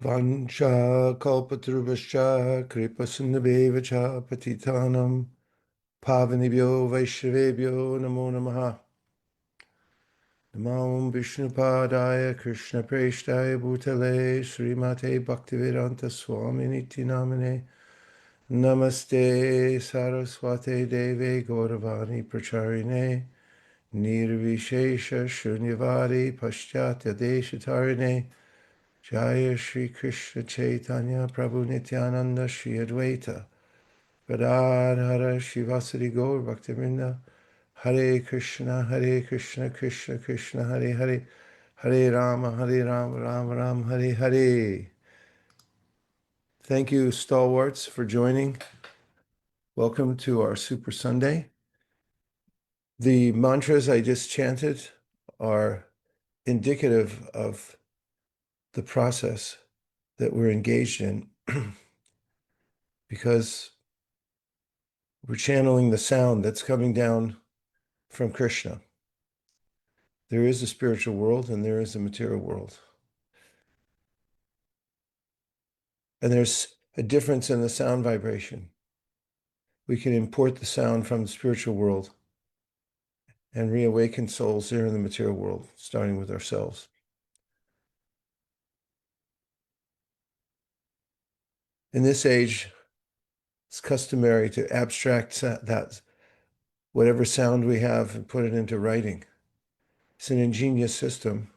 Vancha kalpatarubhascha kripasinabhevacha patitanam pavanibhyo vaishnavebhyo namo namaha. Namo Vishnupadaya Krishna Preshtaya Bhutale Srimate Bhaktivedanta Swami Niti Namane Namaste Saraswate Deve Gauravani Pracharine Nirvishesha Shunyavadi Paschatya Deshatarine Jaya Shri Krishna Caitanya Prabhu Nityananda Shri Advaita Gadadhara Shivasari Gaur Bhaktivinoda Hare Krishna Krishna Krishna Hare Hare Hare Rama Rama Rama Hare Hare. Thank you, stalwarts, for joining. Welcome to our Super Sunday. The mantras I just chanted are indicative of the process that we're engaged in because we're channeling the sound that's coming down from Krishna. There is a spiritual world and there is a material world. And there's a difference in the sound vibration. We can import the sound from the spiritual world and reawaken souls here in the material world, starting with ourselves. In this age, it's customary to abstract that whatever sound we have and put it into writing. It's an ingenious system.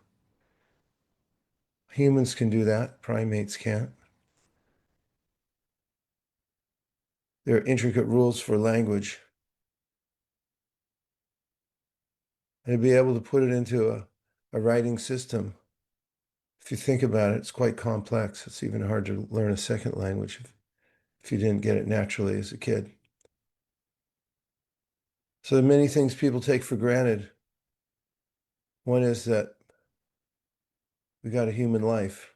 Humans can do that, primates can't. There are intricate rules for language. And to be able to put it into a writing system, if you think about it, it's quite complex. It's even hard to learn a second language if you didn't get it naturally as a kid. So there are many things people take for granted. One is that we got a human life.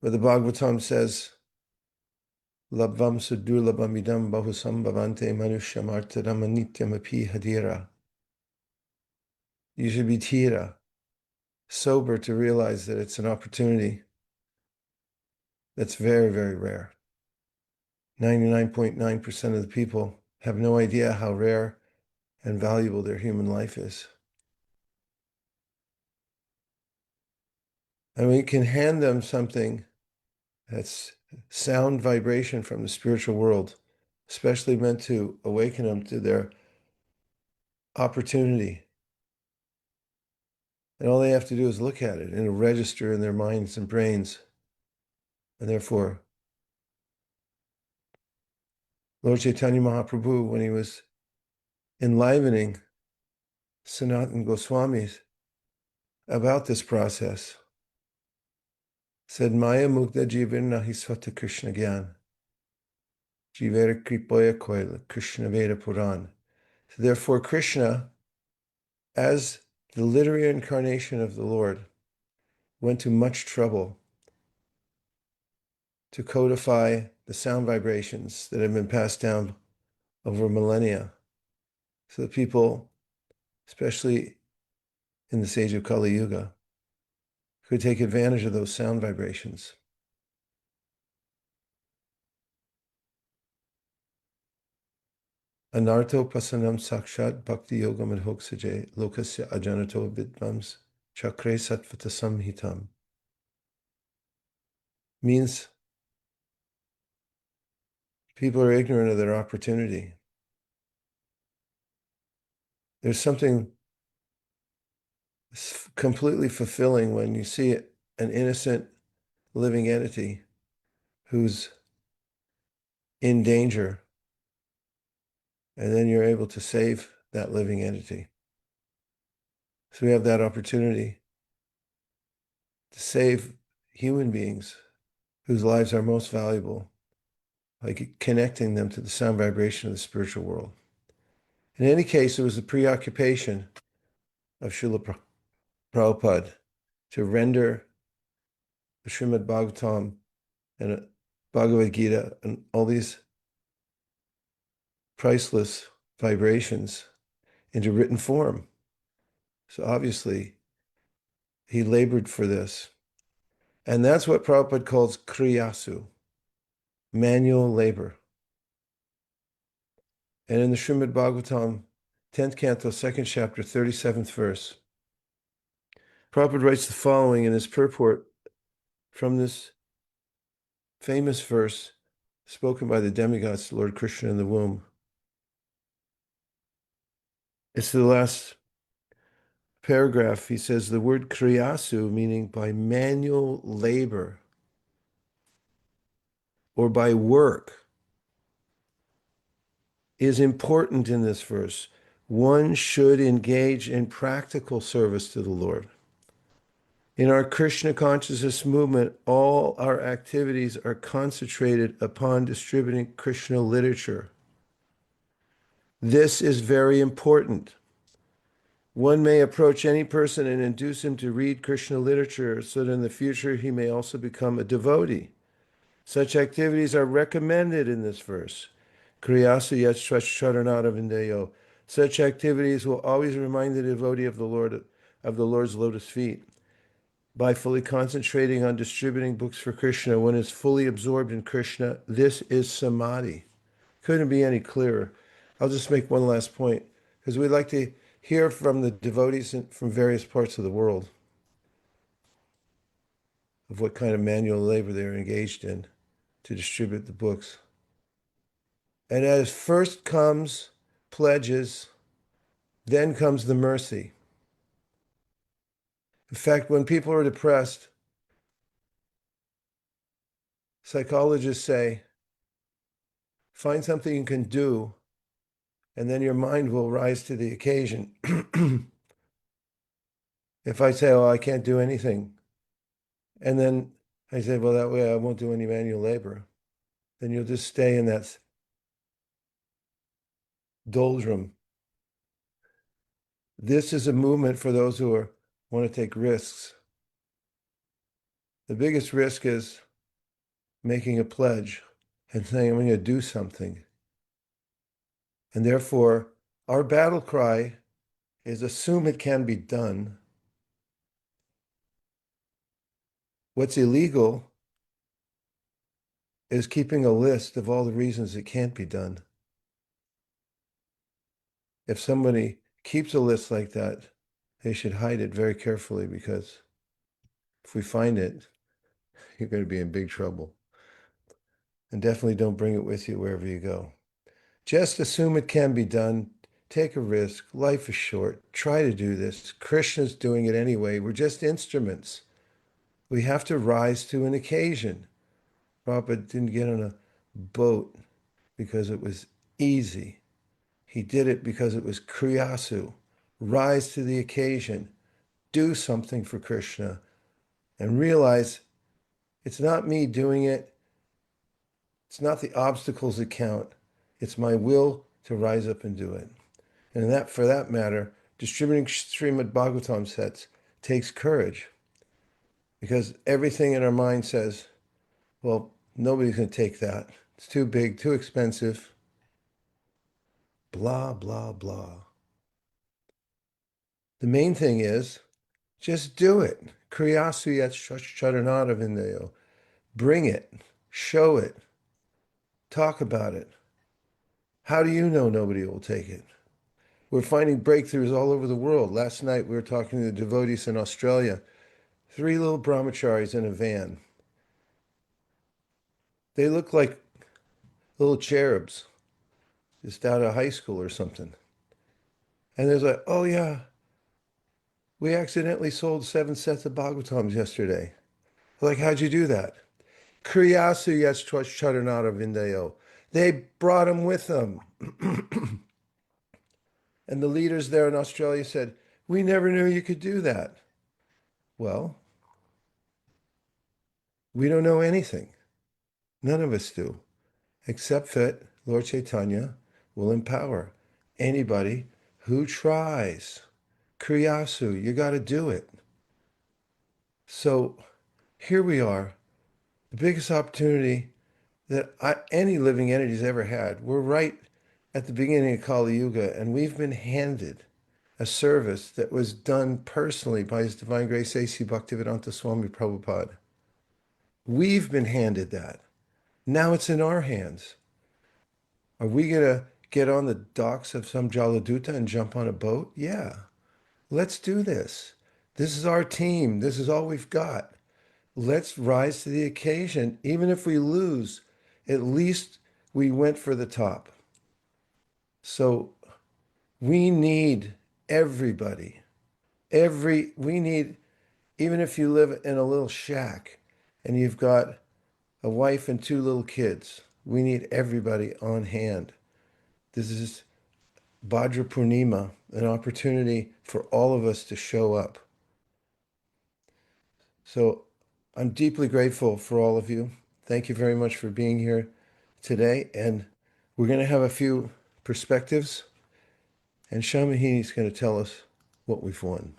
But the Bhagavatam says, Labvam sudurlabam idam bahusam bhavante manusyamartadam anityam api hadira. You should be tira, sober to realize that it's an opportunity that's very, very rare. 99.9% of the people have no idea how rare and valuable their human life is. And we can hand them something that's sound vibration from the spiritual world, especially meant to awaken them to their opportunity. And all they have to do is look at it and it'll register in their minds and brains. And therefore, Lord Caitanya Mahaprabhu, when he was enlivening Sanatana Goswamis about this process, said, Maya Mukta Jivar Nahi Svata Krishna Gyan. Jivera Kripaya Koila, Krishna Veda Puran. So therefore, Krishna, as the literary incarnation of the Lord, went to much trouble to codify the sound vibrations that have been passed down over millennia. So that people, especially in this age of Kali Yuga, could take advantage of those sound vibrations. Anarto pasanam sakshat bhakti yogam adhoksaje lokasya ajanato vidvams chakre satvata samhitam. Means people are ignorant of their opportunity. There's something completely fulfilling when you see an innocent living entity who's in danger, and then you're able to save that living entity. So we have that opportunity to save human beings whose lives are most valuable by connecting them to the sound vibration of the spiritual world. In any case, it was the preoccupation of Śrīla Prabhupāda to render the Śrīmad Bhāgavatam and Bhagavad-gītā and all these priceless vibrations into written form. So obviously, he labored for this. And that's what Prabhupada calls Kriyāsu, manual labor. And in the Śrīmad Bhāgavatam, 10th Canto, 2nd chapter, 37th verse, Prabhupada writes the following in his purport from this famous verse spoken by the demigods, Lord Kṛṣṇa in the womb. It's the last paragraph. He says the word Kriyāsu, meaning by manual labor or by work, is important in this verse. One should engage in practical service to the Lord. In our Krishna consciousness movement, all our activities are concentrated upon distributing Krishna literature. This is very important. One may approach any person and induce him to read Krishna literature so that in the future he may also become a devotee. Such activities are recommended in this verse. Kriyāsu tvac-caraṇāravindayoḥ. Such activities will always remind the devotee of the Lord's lotus feet. By fully concentrating on distributing books for Krishna, one is fully absorbed in Krishna. This is samādhi. Couldn't be any clearer. I'll just make one last point, because we'd like to hear from the devotees from various parts of the world of what kind of manual labor they're engaged in to distribute the books. And as first comes pledges, then comes the mercy. In fact, when people are depressed, psychologists say, find something you can do, and then your mind will rise to the occasion. If I say, oh, I can't do anything, and then I say, well, that way I won't do any manual labor, then you'll just stay in that doldrum. This is a movement for those who want to take risks. The biggest risk is making a pledge and saying, I'm going to do something. And therefore, our battle cry is assume it can be done. What's illegal is keeping a list of all the reasons it can't be done. If somebody keeps a list like that, they should hide it very carefully, because if we find it, you're going to be in big trouble. And definitely don't bring it with you wherever you go. Just assume it can be done. Take a risk. Life is short. Try to do this. Krishna's doing it anyway. We're just instruments. We have to rise to an occasion. Prabhupada didn't get on a boat because it was easy. He did it because it was Kriyāsu. Rise to the occasion. Do something for Krishna. And realize it's not me doing it. It's not the obstacles that count. It's my will to rise up and do it. And that, for that matter, distributing Śrīmad Bhāgavatam sets takes courage, because everything in our mind says, well, nobody's going to take that. It's too big, too expensive. Blah, blah, blah. The main thing is, just do it. Kriyāsu tvac-caraṇāravindayoḥ. Bring it. Show it. Talk about it. How do you know nobody will take it? We're finding breakthroughs all over the world. Last night we were talking to the devotees in Australia. 3 little brahmacharis in a van. They look like little cherubs, just out of high school or something. And there's like, oh yeah, we accidentally sold 7 sets of Bhagavatams yesterday. Like, how'd you do that? Kriyāsu tvac-caraṇāravindayoḥ. They brought them with them. And the leaders there in Australia said, we never knew you could do that. Well, we don't know anything. None of us do, except that Lord Caitanya will empower anybody who tries. Kriyāsu, you got to do it. So here we are, the biggest opportunity that any living entity's ever had. We're right at the beginning of Kali Yuga, and we've been handed a service that was done personally by His Divine Grace A.C. Bhaktivedanta Swami Prabhupada. We've been handed that. Now it's in our hands. Are we going to get on the docks of some Jaladuta and jump on a boat? Yeah. Let's do this. This is our team. This is all we've got. Let's rise to the occasion. Even if we lose, at least we went for the top. So we need everybody. We need, even if you live in a little shack and you've got a wife and 2 little kids, we need everybody on hand. This is Bhadra Purnima, an opportunity for all of us to show up. So I'm deeply grateful for all of you. Thank you very much for being here today. And we're going to have a few perspectives. And Shamahini is going to tell us what we've won.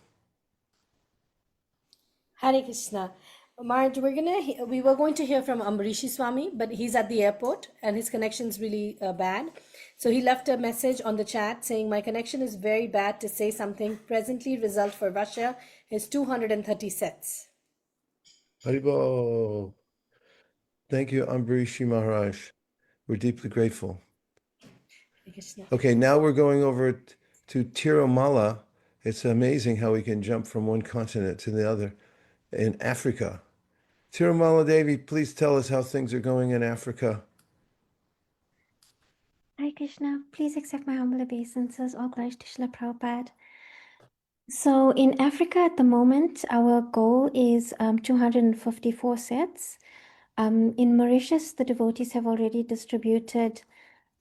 Hare Krishna. Maharaj, we were going to hear from Ambarishi Swami, but he's at the airport and his connection's really bad. So he left a message on the chat saying, my connection is very bad to say something. Presently, result for Russia is 230 sets. Haribol. Thank you, Ambarishi Maharaj. We're deeply grateful. Hare Krishna. Okay, now we're going over to Tirumala. It's amazing how we can jump from one continent to the other in Africa. Tirumala Devi, please tell us how things are going in Africa. Hare Krishna, please accept my humble obeisances. All glories to Śrīla Prabhupāda. So in Africa at the moment, our goal is 254 sets. In Mauritius, the devotees have already distributed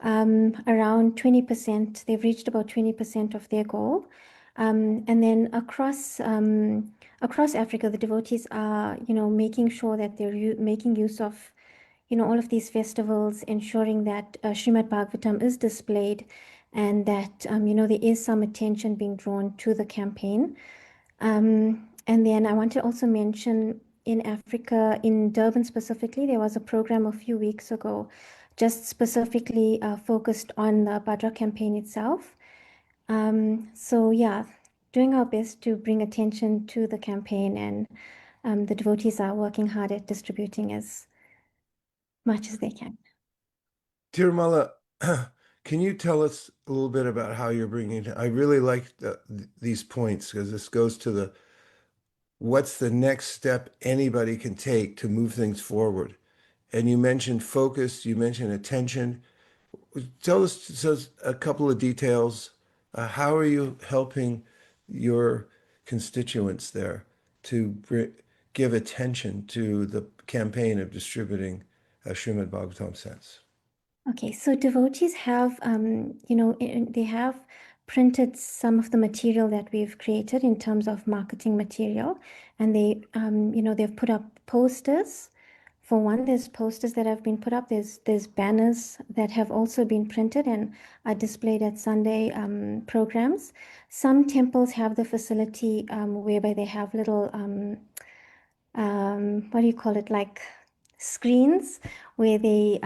around 20%. They've reached about 20% of their goal. And then across Africa, the devotees are, making sure that they're making use of, all of these festivals, ensuring that Śrīmad Bhāgavatam is displayed and that, there is some attention being drawn to the campaign. And then I want to also mention in Africa, in Durban specifically, there was a program a few weeks ago, just specifically focused on the Bhadra campaign itself. So yeah, doing our best to bring attention to the campaign, and the devotees are working hard at distributing as much as they can. Tirumala, can you tell us a little bit about how you're bringing it? I really like these points because this goes to what's the next step anybody can take to move things forward. And you mentioned focus, you mentioned attention. Tell us a couple of details. How are you helping your constituents there to give attention to the campaign of distributing Śrīmad Bhāgavatam sets? Okay, so devotees have, they have printed some of the material that we've created in terms of marketing material, and they, they've put up posters. For one, there's posters that have been put up. There's banners that have also been printed and are displayed at Sunday programs. Some temples have the facility whereby they have little, what do you call it, like screens where they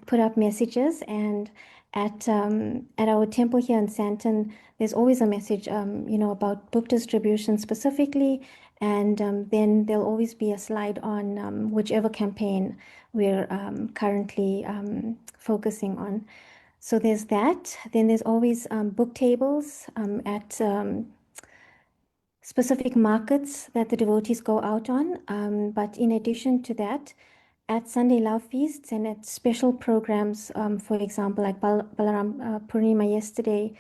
put up messages. And at our temple here in Santon, there's always a message, about book distribution specifically. And then there'll always be a slide on whichever campaign we're currently focusing on. So there's that. Then there's always book tables at specific markets that the devotees go out on. But in addition to that, at Sunday love feasts and at special programs, for example, like Balaram Purnima yesterday,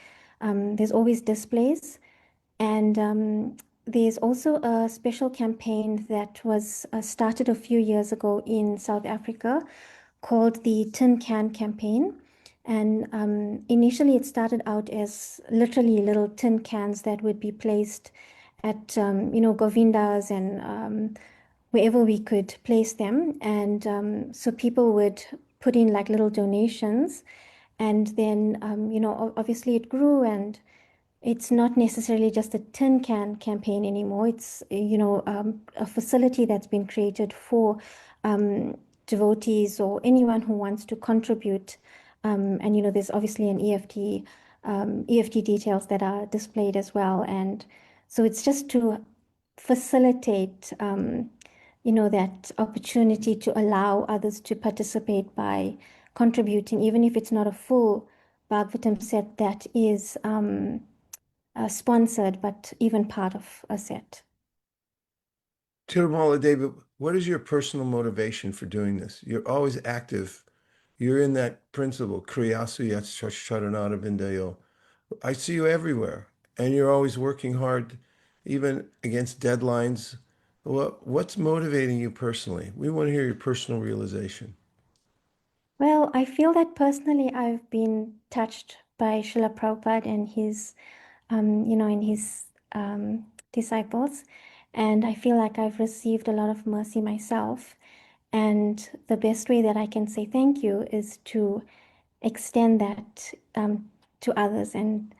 there's always displays. And there's also a special campaign that was started a few years ago in South Africa called the Tin Can Campaign. And initially it started out as literally little tin cans that would be placed at, Govindas and wherever we could place them. And so people would put in like little donations. And then, obviously it grew, and it's not necessarily just a tin can campaign anymore. It's, a facility that's been created for devotees or anyone who wants to contribute. And, there's obviously an EFT details that are displayed as well. And so it's just to facilitate that opportunity to allow others to participate by contributing, even if it's not a full Bhagavatam set that is sponsored, but even part of a set. Tirumala David, what is your personal motivation for doing this? You're always active. You're in that principle, Kriyāsu tvac-caraṇāravindayoḥ. I see you everywhere, and you're always working hard, even against deadlines. What's motivating you personally? We want to hear your personal realization. Well, I feel that personally I've been touched by Śrīla Prabhupāda and his, and his disciples, and I feel like I've received a lot of mercy myself. And the best way that I can say thank you is to extend that to others and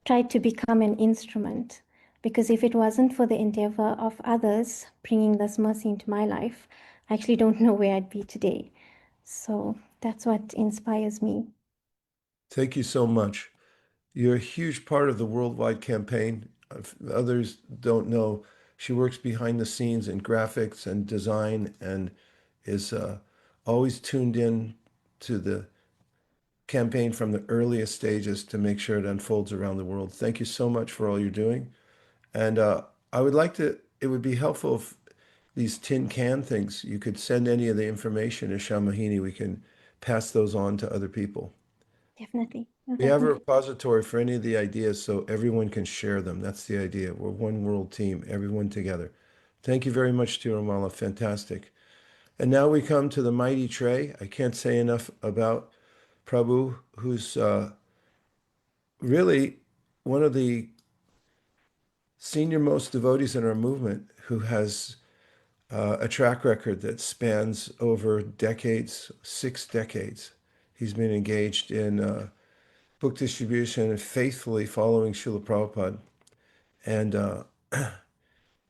try to become an instrument. Because if it wasn't for the endeavor of others bringing this mercy into my life, I actually don't know where I'd be today. So that's what inspires me. Thank you so much. You're a huge part of the worldwide campaign. If others don't know, she works behind the scenes in graphics and design and is always tuned in to the campaign from the earliest stages to make sure it unfolds around the world. Thank you so much for all you're doing. And I would like to, it would be helpful if these tin can things, you could send any of the information to Shamahini. We can pass those on to other people. Definitely. No, We have a definitely. repository for any of the ideas so everyone can share them. That's the idea. We're one world team, everyone together. Thank you very much, Tirumala. Fantastic. And now we come to the mighty Trey. I can't say enough about Prabhu, who's really one of the senior most devotees in our movement, who has a track record that spans over decades, 6 decades. He's been engaged in book distribution and faithfully following Śrīla Prabhupāda. And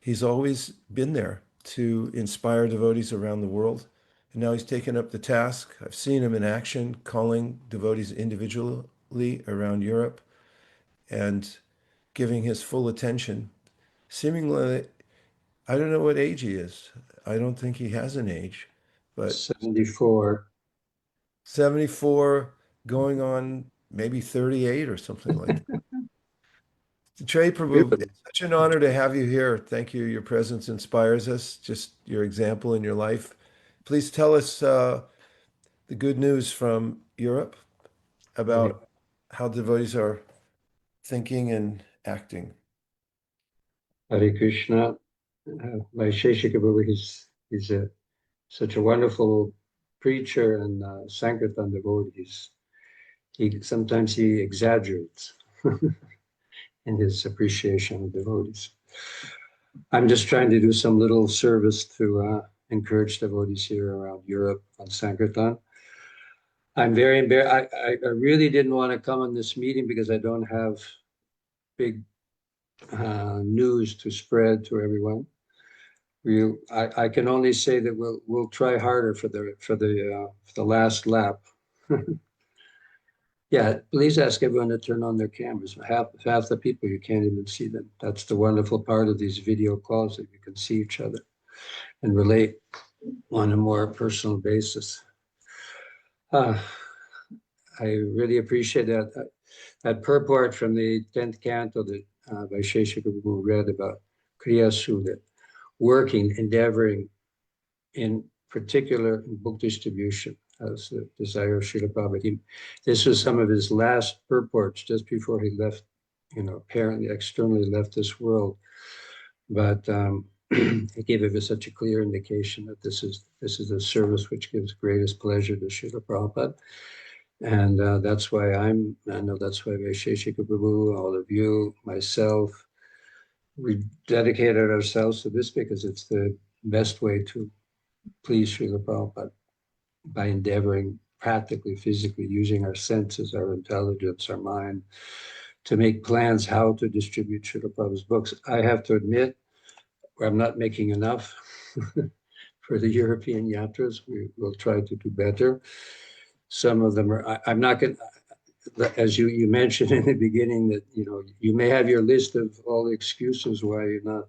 he's always been there to inspire devotees around the world. And now he's taken up the task. I've seen him in action, calling devotees individually around Europe and giving his full attention. Seemingly, I don't know what age he is. I don't think he has an age, but 74. 74 going on maybe 38 or something like that. Trey Prabhu, it's such an honor to have you here. Thank you. Your presence inspires us, just your example in your life. Please tell us the good news from Europe about how devotees are thinking and acting. Hare Krishna. Vaisesika Prabhu, he's such a wonderful preacher and Sankirtan devotee. Sometimes he exaggerates in his appreciation of devotees. I'm just trying to do some little service to encourage devotees here around Europe on Sankirtan. I'm very embarrassed. I really didn't want to come on this meeting because I don't have big news to spread to everyone. I can only say that we'll try harder for the last lap. Yeah, please ask everyone to turn on their cameras. Half the people, you can't even see them. That's the wonderful part of these video calls, that you can see each other and relate on a more personal basis. I really appreciate that purport from the 10th canto that Vaisesika read about Kriyāsu, that working, endeavoring, in particular in book distribution, as the desire of Śrīla Prabhupāda. This was some of his last purports just before he left, apparently externally left this world. But he gave it such a clear indication that this is a service which gives greatest pleasure to Śrīla Prabhupāda. And that's why I know that's why Vaisesika Prabhu, all of you, myself, we dedicated ourselves to this because it's the best way to please Śrīla Prabhupada, by endeavoring practically, physically, using our senses, our intelligence, our mind, to make plans how to distribute Śrīla Prabhupada's books. I have to admit, I'm not making enough for the European yatras. We will try to do better. Some of them are, I'm not going to, as you mentioned in the beginning, that you may have your list of all the excuses why you're not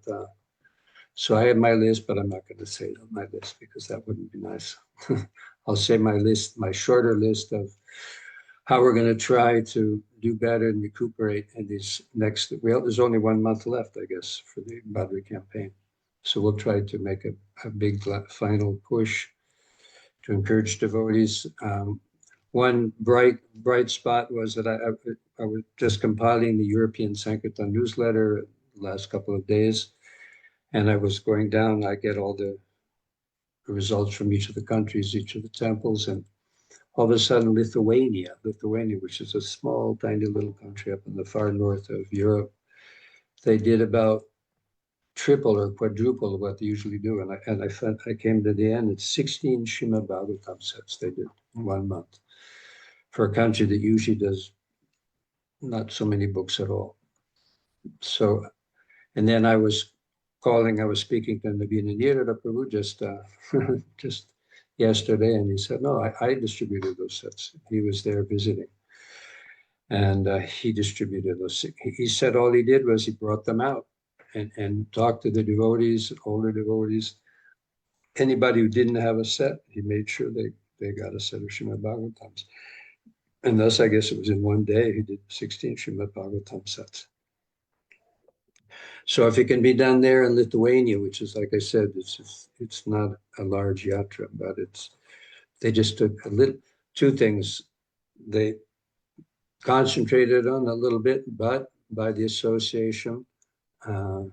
So I have my list, but I'm not going to say it on my list because that wouldn't be nice. I'll say my list, my shorter list of how we're going to try to do better and recuperate in these next, well, there's only 1 month left, I guess, for the Madhuri campaign. So we'll try to make a big final push to encourage devotees. One bright spot was that I was just compiling the European Sankirtan newsletter the last couple of days, and I was going down, I get all the results from each of the countries, each of the temples, and all of a sudden Lithuania, which is a small, tiny little country up in the far north of Europe, they did about triple or quadruple what they usually do. And I came to the end, it's 16 Śrīmad Bhāgavatam sets they did in 1 month for a country that usually does not so many books at all. So, and then I was speaking to Śrīla Prabhupāda just yesterday, and he said, no, I distributed those sets. He was there visiting, and he distributed those. He said all he did was he brought them out and talked to the devotees, older devotees. Anybody who didn't have a set, he made sure they got a set of Śrīmad Bhāgavatams. And thus, I guess it was in 1 day, he did 16 Śrīmad Bhāgavatam sets. So if it can be done there in Lithuania, which is, like I said, it's not a large yatra, but they just took two things. They concentrated on a little bit, but by the association of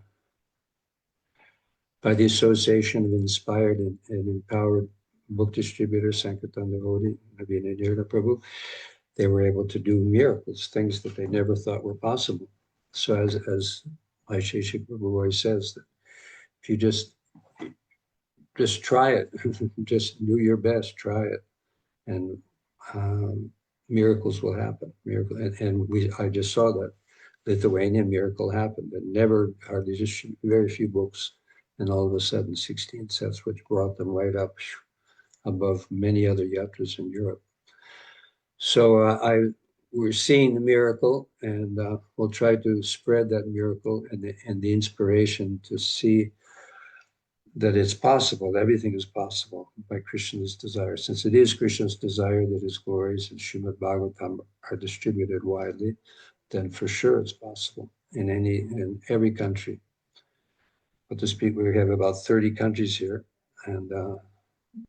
inspired and empowered book distributor, Sankirtan devotee, Navina Nirda Prabhu, they were able to do miracles, things that they never thought were possible. So as Vaisesika Prabhu always says, that if you just try it, just do your best, try it, and miracles will happen. I just saw that Lithuanian miracle happened. And hardly just very few books, and all of a sudden 16 sets, which brought them right up above many other yatras in Europe. So we're seeing the miracle, and we'll try to spread that miracle and the inspiration to see that it's possible, everything is possible by Krishna's desire. Since it is Krishna's desire that his glories in Śrīmad Bhāgavatam are distributed widely, then for sure it's possible in every country. But to speak, we have about 30 countries here, and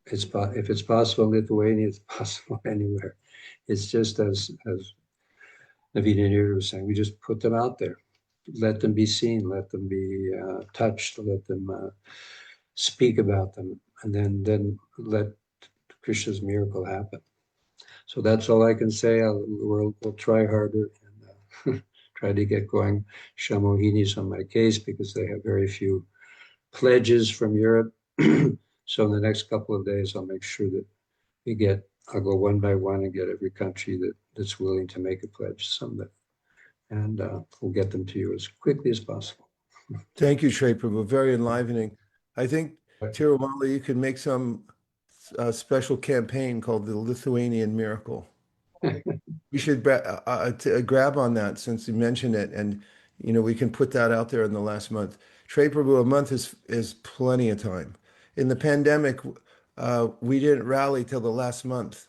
if it's possible in Lithuania, it's possible anywhere. It's just as Navina Nirda was saying, we just put them out there. Let them be seen, let them be touched, let them speak about them, and then let Krishna's miracle happen. So that's all I can say. We'll try harder and try to get going. Shamohini's on my case because they have very few pledges from Europe. So in the next couple of days, I'll make sure that I'll go one by one and get every country that's willing to make a pledge someday. And we'll get them to you as quickly as possible. Thank you, Sri Prabhu. Very enlivening. I think, Tirumala, you could make some special campaign called the Lithuanian Miracle. We should grab on that since you mentioned it, and we can put that out there in the last month. Sri Prabhu, a month is plenty of time. In the pandemic, we didn't rally till the last month,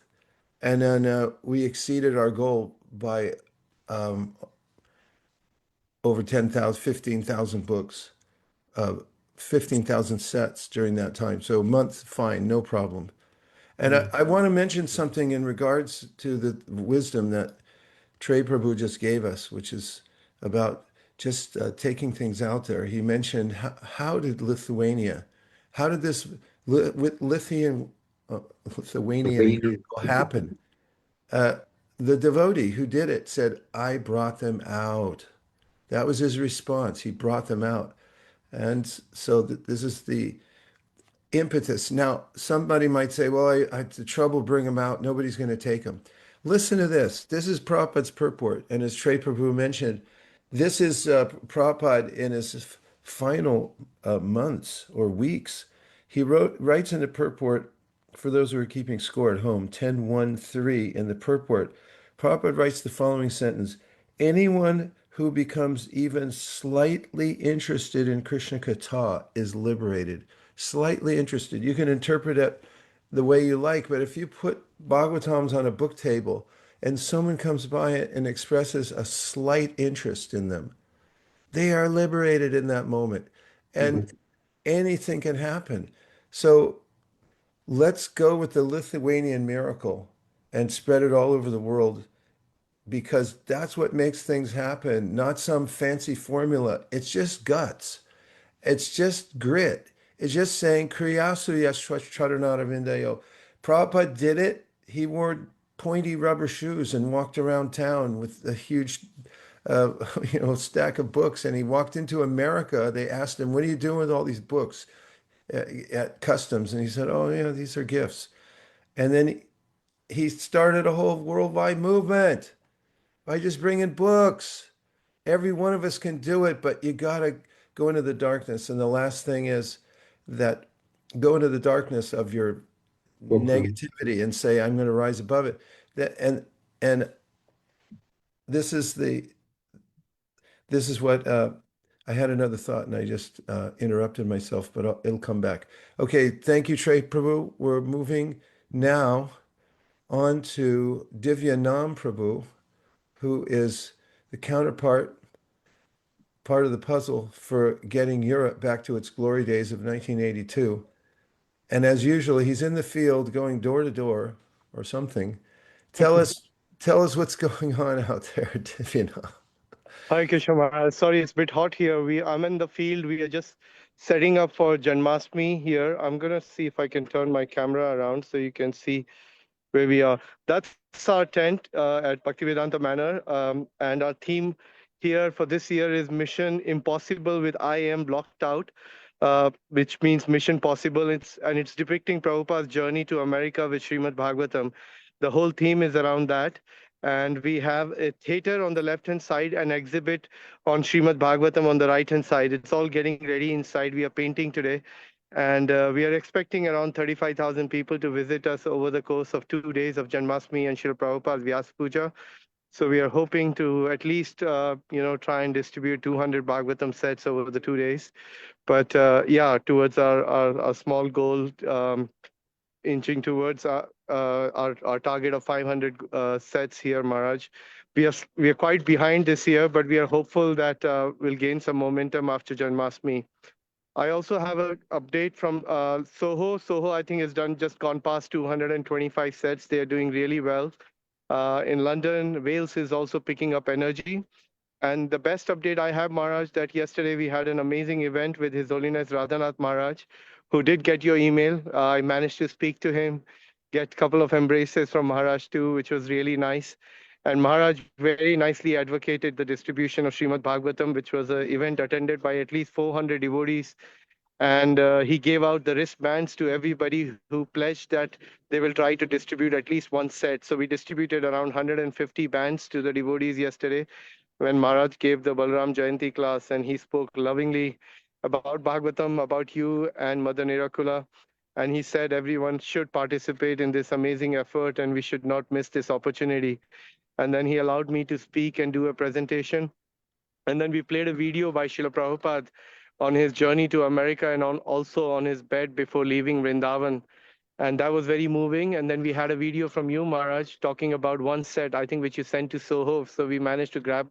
and then we exceeded our goal by over 10,000, 15,000 books, 15,000 sets during that time. So a month, fine, no problem. And I want to mention something in regards to the wisdom that Trey Prabhu just gave us, which is about just taking things out there. He mentioned how did Lithuania, how did this Lithuanian miracle happen? The devotee who did it said, I brought them out. That was his response. He brought them out. And so this is the impetus. Now, somebody might say, well, I had the trouble bringing them out. Nobody's going to take them. Listen to this. This is Prabhupada's purport. And as Trey Prabhu mentioned, this is Prabhupada in his final months or weeks. He writes in the purport, for those who are keeping score at home, 10.1.3 in the purport, Prabhupada writes the following sentence: anyone who becomes even slightly interested in Krishna Katha is liberated. Slightly interested. You can interpret it the way you like, but if you put Bhagavatams on a book table and someone comes by it and expresses a slight interest in them, they are liberated in that moment. And anything can happen. So let's go with the Lithuanian miracle and spread it all over the world, because that's what makes things happen, not some fancy formula. It's just guts. It's just grit. It's just saying, Kriyāsu tvac-caraṇāravindayoḥ. Prabhupada did it. He wore pointy rubber shoes and walked around town with a huge stack of books. And he walked into America. They asked him, what are you doing with all these books at customs? And he said, oh, yeah, these are gifts. And then he started a whole worldwide movement by just bringing books. Every one of us can do it, but you got to go into the darkness. And the last thing is that go into the darkness of your negativity and say, I'm going to rise above it. And this is what I had another thought and I just interrupted myself, but it'll come back. Okay, thank you, Trey Prabhu. We're moving now on to Divyanam Prabhu, who is the part of the puzzle for getting Europe back to its glory days of 1982. And as usual, he's in the field going door to door or something. Tell us what's going on out there, Divyanam. Hi, Krishna. Sorry, it's a bit hot here. I'm in the field. We are just setting up for Janmashtami here. I'm going to see if I can turn my camera around so you can see where we are. That's our tent at Bhaktivedanta Manor. And our theme here for this year is Mission Impossible with I Am blocked out, which means Mission Possible. It's depicting Prabhupada's journey to America with Śrīmad Bhāgavatam. The whole theme is around that. And we have a theater on the left-hand side, an exhibit on Śrīmad Bhāgavatam on the right-hand side. It's all getting ready inside. We are painting today. And we are expecting around 35,000 people to visit us over the course of 2 days of Janmashtami and Śrīla Prabhupāda's Vyasa Puja. So we are hoping to at least, try and distribute 200 Bhagavatam sets over the 2 days. But towards our small goal, inching towards our target of 500 sets here, Maharaj. We are quite behind this year, but we are hopeful that we'll gain some momentum after Janmashtami. I also have an update from Soho. Soho, I think, has just gone past 225 sets. They are doing really well. In London, Wales is also picking up energy. And the best update I have, Maharaj, that yesterday we had an amazing event with His Holiness Radhanath Maharaj, who did get your email. I managed to speak to him, get a couple of embraces from Maharaj too, which was really nice. And Maharaj very nicely advocated the distribution of Śrīmad Bhāgavatam, which was an event attended by at least 400 devotees. And he gave out the wristbands to everybody who pledged that they will try to distribute at least one set. So we distributed around 150 bands to the devotees yesterday when Maharaj gave the Balram Jayanti class, and he spoke lovingly about Bhagavatam, about you and Mother Nirakula. And he said everyone should participate in this amazing effort and we should not miss this opportunity. And then he allowed me to speak and do a presentation. And then we played a video by Śrīla Prabhupāda on his journey to America and also on his bed before leaving Vrindavan. And that was very moving. And then we had a video from you, Maharaj, talking about one set, I think, which you sent to Soho. So we managed to grab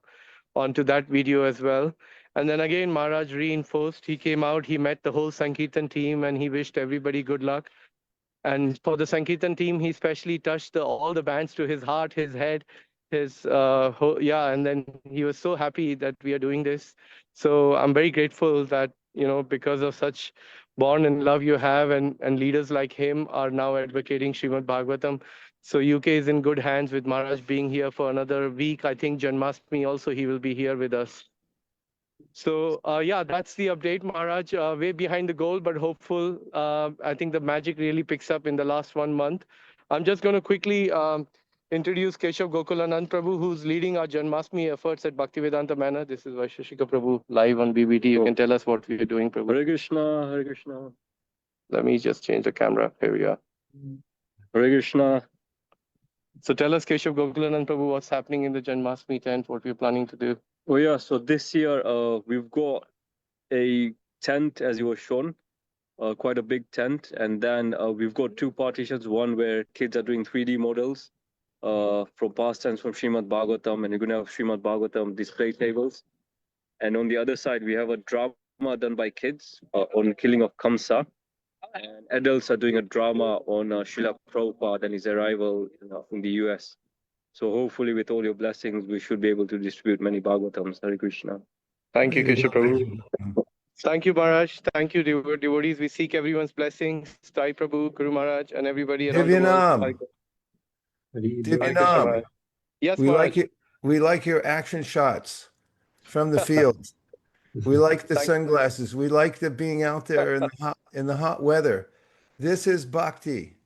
onto that video as well. And then again, Maharaj reinforced. He came out, he met the whole Sankirtan team, and he wished everybody good luck. And for the Sankirtan team, he especially touched all the bands to his heart, his head, and then he was so happy that we are doing this. So I'm very grateful that, because of such born and love you have, and leaders like him are now advocating Śrīmad Bhāgavatam. So UK is in good hands with Maharaj being here for another week. I think Janmashtami also he will be here with us. So that's the update, Maharaj. Way behind the goal, but hopeful. I think the magic really picks up in the last 1 month. I'm just going to quickly introduce Keshav Gokulanand Prabhu, who's leading our Janmashtami efforts at Bhaktivedanta Manor. This is Vaisesika Prabhu live on BBT. You can tell us what we are doing, Prabhu. Hare Krishna, Hare Krishna. Let me just change the camera. Here we are. Hare Krishna. So tell us, Keshav Gokulanand Prabhu, what's happening in the Janmashtami tent, what we're planning to do. Oh yeah, so this year we've got a tent, as you were shown, quite a big tent, and then we've got two partitions, one where kids are doing 3D models from past tense from Śrīmad Bhāgavatam, and you're going to have Śrīmad Bhāgavatam display tables. And on the other side, we have a drama done by kids on killing of Kamsa, and adults are doing a drama on Śrīla Prabhupāda and his arrival in the US. So hopefully with all your blessings, we should be able to distribute many Bhagavatams. Hare Krishna. Thank you, Krishna Prabhu. Thank you, Maharaj. Thank you, devotees. We seek everyone's blessings. Sai Prabhu, Guru Maharaj, and everybody around the world. Divyanam. Yes, We Maharaj. we like your action shots from the field. We like the sunglasses. We like the being out there in the hot weather. This is bhakti.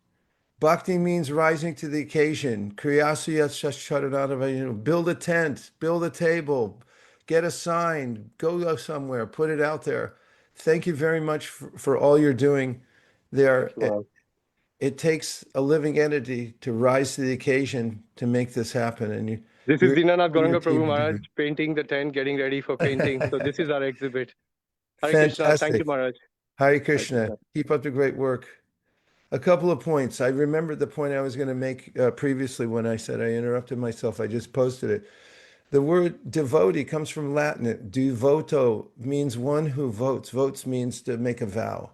Bhakti means rising to the occasion. Kriyāsu tvac-caraṇāravindayoḥ. Build a tent, build a table, get a sign, go somewhere, put it out there. Thank you very much for all you're doing there. It takes a living entity to rise to the occasion to make this happen. And this is Dinanath your Gauranga team Prabhu is Maharaj doing. painting the tent, getting ready for painting. So this is our exhibit. Hare Krishna. Thank Fantastic. you, Maharaj. Hare Krishna. Keep up the great work. A couple of points. I remembered the point I was going to make previously when I said I interrupted myself. I just posted it. The word devotee comes from Latin. Devoto means one who votes. Votes means to make a vow.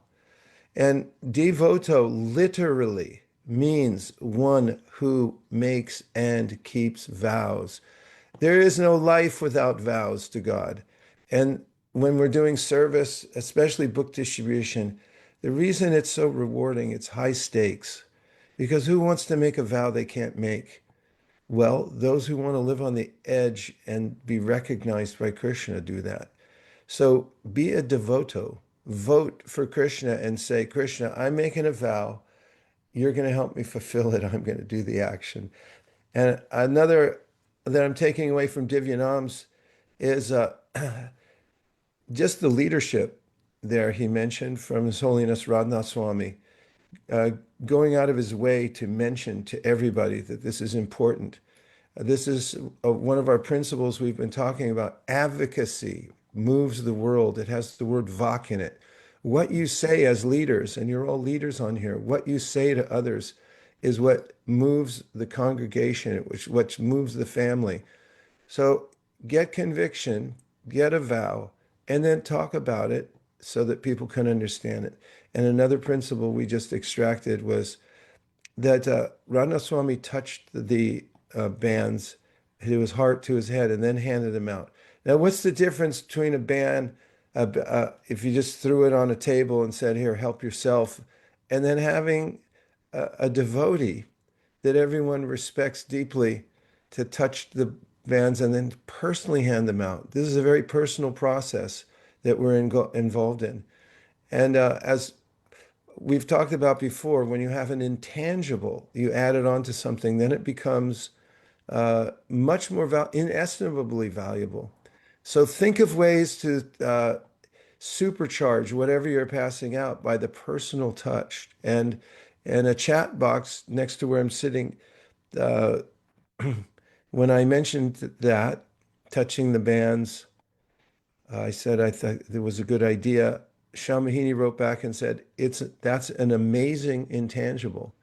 And devoto literally means one who makes and keeps vows. There is no life without vows to God. And when we're doing service, especially book distribution, the reason it's so rewarding, it's high stakes. Because who wants to make a vow they can't make? Well, those who want to live on the edge and be recognized by Krishna do that. So be a devoto. Vote for Krishna and say, Krishna, I'm making a vow. You're going to help me fulfill it. I'm going to do the action. And another that I'm taking away from Divyanam's is just the leadership there he mentioned from His Holiness Radhanath Swami, going out of his way to mention to everybody that this is important. This is one of our principles we've been talking about. Advocacy moves the world. It has the word vac in it. What you say as leaders, and you're all leaders on here, what you say to others is what moves the congregation, what moves the family. So get conviction, get a vow, and then talk about it so that people can understand it. And another principle we just extracted was that Radhanath Swami touched the bands, his heart to his head, and then handed them out. Now, what's the difference between a band, if you just threw it on a table and said, here, help yourself, and then having a devotee that everyone respects deeply to touch the bands and then personally hand them out? This is a very personal process that we're involved in. And as we've talked about before, when you have an intangible, you add it onto something, then it becomes much more inestimably valuable. So think of ways to supercharge whatever you're passing out by the personal touch. And a chat box next to where I'm sitting, when I mentioned that, touching the bands, I said I thought it was a good idea. Shamahini wrote back and said, that's an amazing intangible.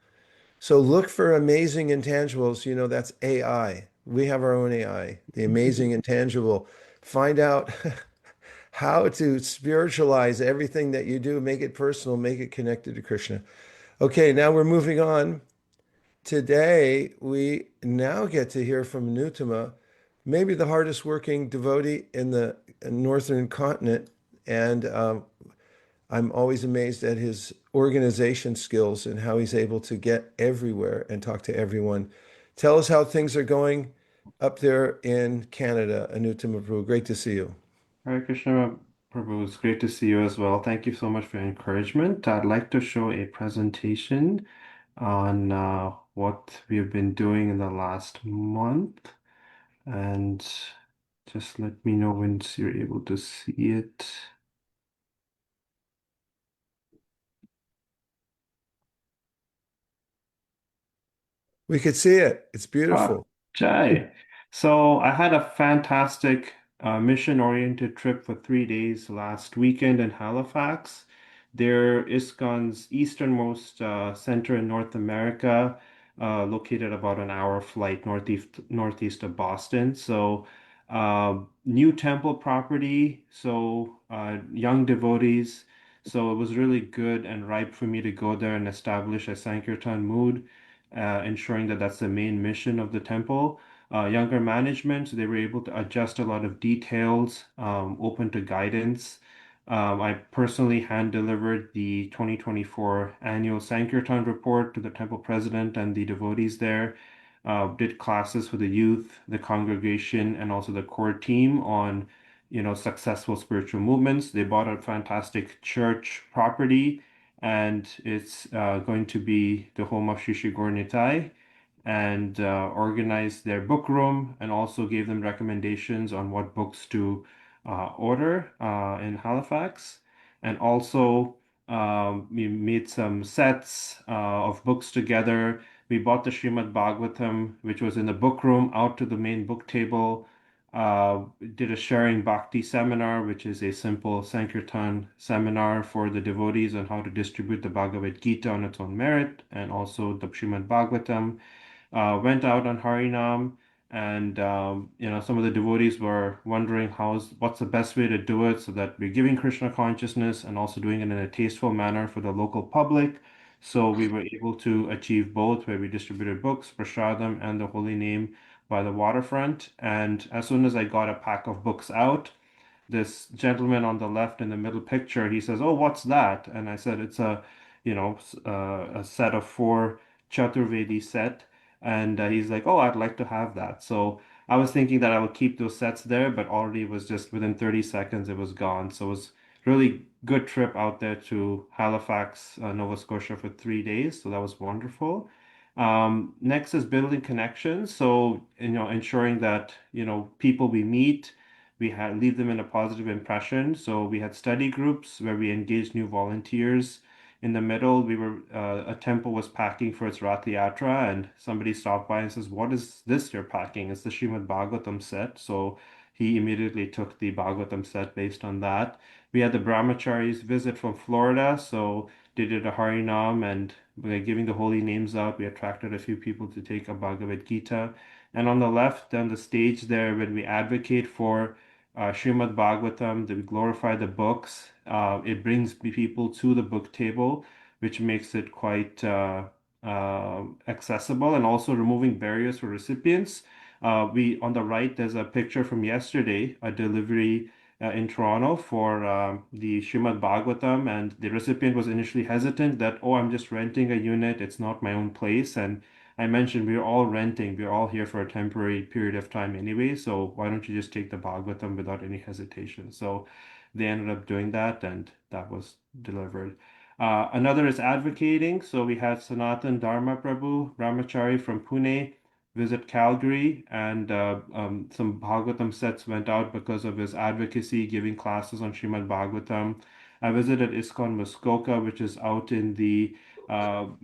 So look for amazing intangibles. You know, that's AI. We have our own AI, the amazing intangible. Find out how to spiritualize everything that you do, make it personal, make it connected to Krishna. Okay, now we're moving on. Today, we now get to hear from Nutama, maybe the hardest working devotee in the northern continent. And I'm always amazed at his organization skills and how he's able to get everywhere and talk to everyone. Tell us how things are going up there in Canada, Anutama Prabhu. Great to see you. Hare Krishna Prabhu, it's great to see you as well. Thank you so much for your encouragement. I'd like to show a presentation on what we have been doing in the last month. And just let me know when you're able to see it. We could see it. It's beautiful. Jai. So I had a fantastic mission-oriented trip for 3 days last weekend in Halifax. They're ISKCON's easternmost center in North America, located about an hour flight northeast of Boston. So new temple property, so young devotees. So it was really good and ripe for me to go there and establish a Sankirtan mood, ensuring that that's the main mission of the temple. Younger management, so they were able to adjust a lot of details, open to guidance. I personally hand delivered the 2024 annual Sankirtan report to the temple president and the devotees there. Did classes for the youth, the congregation, and also the core team on, successful spiritual movements. They bought a fantastic church property, and it's going to be the home of Shri Shri Gaur Nitai, and organized their book room and also gave them recommendations on what books to order in Halifax. And also we made some sets of books together. We bought the Śrīmad Bhāgavatam, which was in the book room, out to the main book table. Did a sharing bhakti seminar, which is a simple Sankirtan seminar for the devotees on how to distribute the Bhagavad-gītā on its own merit, and also the Śrīmad Bhāgavatam. Went out on Harinam, and some of the devotees were wondering what's the best way to do it so that we're giving Krishna consciousness and also doing it in a tasteful manner for the local public. So we were able to achieve both, where we distributed books, prasadam, and the holy name by the waterfront. And as soon as I got a pack of books out, this gentleman on the left in the middle picture, he says, "Oh, what's that?" And I said, "It's a set of 4 Chaturvedi set." And he's like, "Oh, I'd like to have that." So I was thinking that I would keep those sets there, but already was just within 30 seconds, it was gone. So it was really good trip out there to Halifax, Nova Scotia for 3 days. So that was wonderful. Next is building connections. So, ensuring that, people we meet, leave them in a positive impression. So we had study groups where we engaged new volunteers. In the middle, a temple was packing for its Rath Yatra, and somebody stopped by and says, "What is this you're packing?" It's the Śrīmad Bhāgavatam set. So he immediately took the Bhagavatam set based on that. We had the brahmacharis visit from Florida, so they did a Harinam, and by giving the holy names out, we attracted a few people to take a Bhagavad-gītā. And on the left, on the stage there, when we advocate for Śrīmad Bhāgavatam, that we glorify the books. It brings people to the book table, which makes it quite accessible, and also removing barriers for recipients. On the right, there's a picture from yesterday, a delivery in Toronto for the Śrīmad Bhāgavatam, and the recipient was initially hesitant that, "Oh, I'm just renting a unit, it's not my own place." And I mentioned we're all renting, we're all here for a temporary period of time anyway, so why don't you just take the Bhagavatam without any hesitation? So they ended up doing that, and that was delivered. Another is advocating. So we had Sanatan Dharma Prabhu Brahmachari from Pune visit Calgary, and some Bhagavatam sets went out because of his advocacy, giving classes on Śrīmad Bhāgavatam. I visited ISKCON Muskoka, which is out in the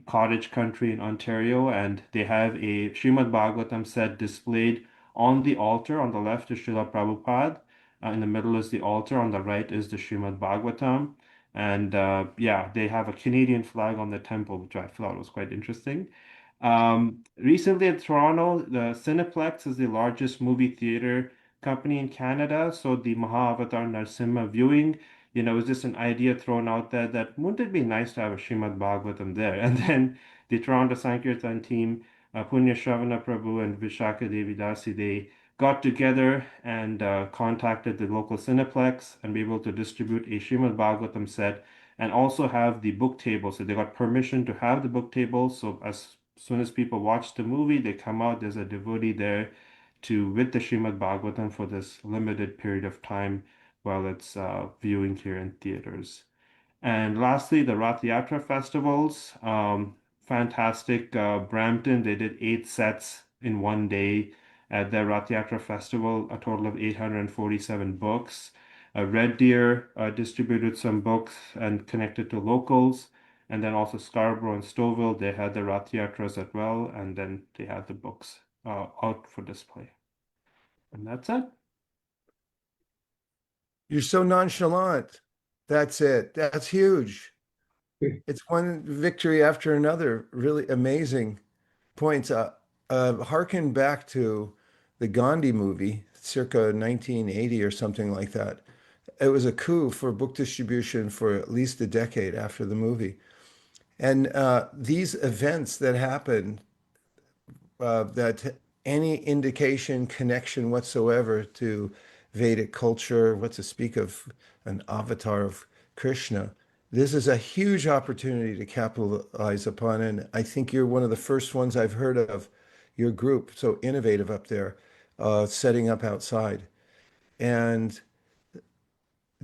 cottage country in Ontario, and they have a Śrīmad Bhāgavatam set displayed on the altar. On the left is Śrīla Prabhupāda, in the middle is the altar, on the right is the Śrīmad Bhāgavatam. And they have a Canadian flag on the temple, which I thought was quite interesting. Recently in Toronto, the Cineplex is the largest movie theater company in Canada. So the Mahavatar Narsimha viewing, it was just an idea thrown out there that wouldn't it be nice to have a Śrīmad Bhāgavatam there? And then the Toronto Sankirtan team, Punya Shravana Prabhu and Vishaka Devi Dasi, they got together and contacted the local Cineplex and be able to distribute a Śrīmad Bhāgavatam set and also have the book table. So they got permission to have the book table. So as soon as people watch the movie, they come out, there's a devotee there with the Śrīmad Bhāgavatam for this limited period of time while it's viewing here in theaters. And lastly, the Rath Yatra festivals. Fantastic. Brampton, they did 8 sets in one day at their Rath Yatra festival, a total of 847 books. Red Deer distributed some books and connected to locals. And then also Scarborough and Stouffville, they had the Rath Yatras as well, and then they had the books out for display. And that's it. You're so nonchalant. That's it. That's huge. It's one victory after another. Really amazing points. Harken back to the Gandhi movie, circa 1980 or something like that. It was a coup for book distribution for at least a decade after the movie. And these events that happen, that any indication, connection whatsoever to Vedic culture, what to speak of an avatar of Krishna, this is a huge opportunity to capitalize upon. And I think you're one of the first ones I've heard of, your group, so innovative up there, setting up outside. And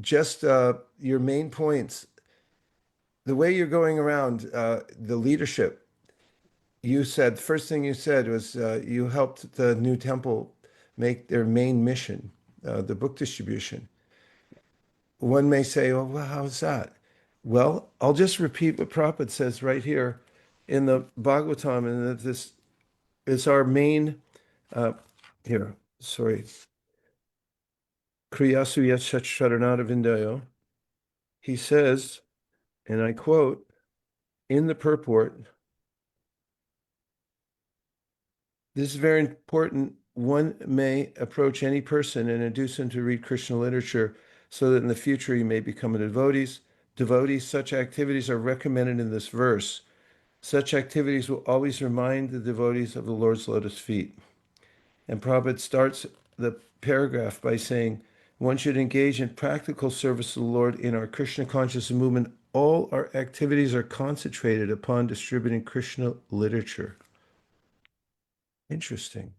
just your main points, the way you're going around, the leadership, you said, first thing you said was you helped the new temple make their main mission, the book distribution. One may say, oh, well, how's that? Well, I'll just repeat what Prabhupada says right here in the Bhagavatam, and that this is our main, here, sorry, Kriyāsu tvac-caraṇāravindayoḥ. He says, and I quote, in the purport, this is very important. One may approach any person and induce him to read Krishna literature so that in the future he may become a devotee. Such activities are recommended in this verse. Such activities will always remind the devotees of the Lord's lotus feet. And Prabhupada starts the paragraph by saying, one should engage in practical service to the Lord in our Krishna consciousness movement. All our activities are concentrated upon distributing Krishna literature. Interesting.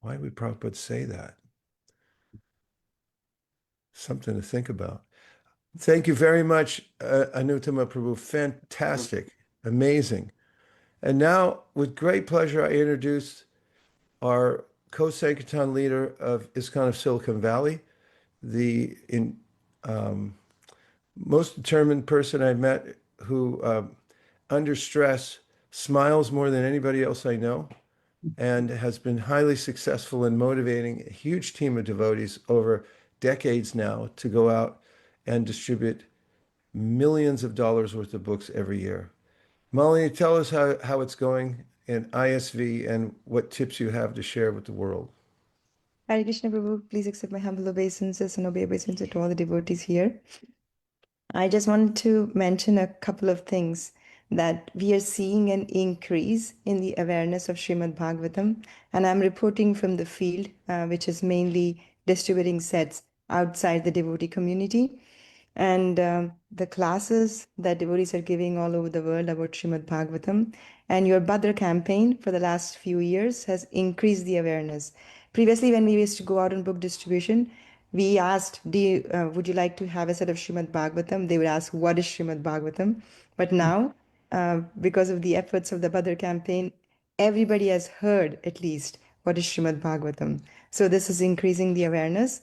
Why would Prabhupada say that? Something to think about. Thank you very much, Anuttama Prabhu. Fantastic. Amazing. And now, with great pleasure, I introduce our co-Sankirtan leader of ISKCON of Silicon Valley, the most determined person I've met who, under stress, smiles more than anybody else I know, and has been highly successful in motivating a huge team of devotees over decades now to go out and distribute millions of dollars worth of books every year. Malini, tell us how it's going in ISV and what tips you have to share with the world. Hare Krishna Prabhu, please accept my humble obeisances and obeisances to all the devotees here. I just wanted to mention a couple of things, that we are seeing an increase in the awareness of Śrīmad Bhāgavatam, and I'm reporting from the field, which is mainly distributing sets outside the devotee community. And the classes that devotees are giving all over the world about Śrīmad Bhāgavatam, and your Bhadra campaign for the last few years has increased the awareness. Previously, when we used to go out on book distribution, we asked, would you like to have a set of Śrīmad Bhāgavatam? They would ask, what is Śrīmad Bhāgavatam? But now, because of the efforts of the Bhadra campaign, everybody has heard at least what is Śrīmad Bhāgavatam. So this is increasing the awareness.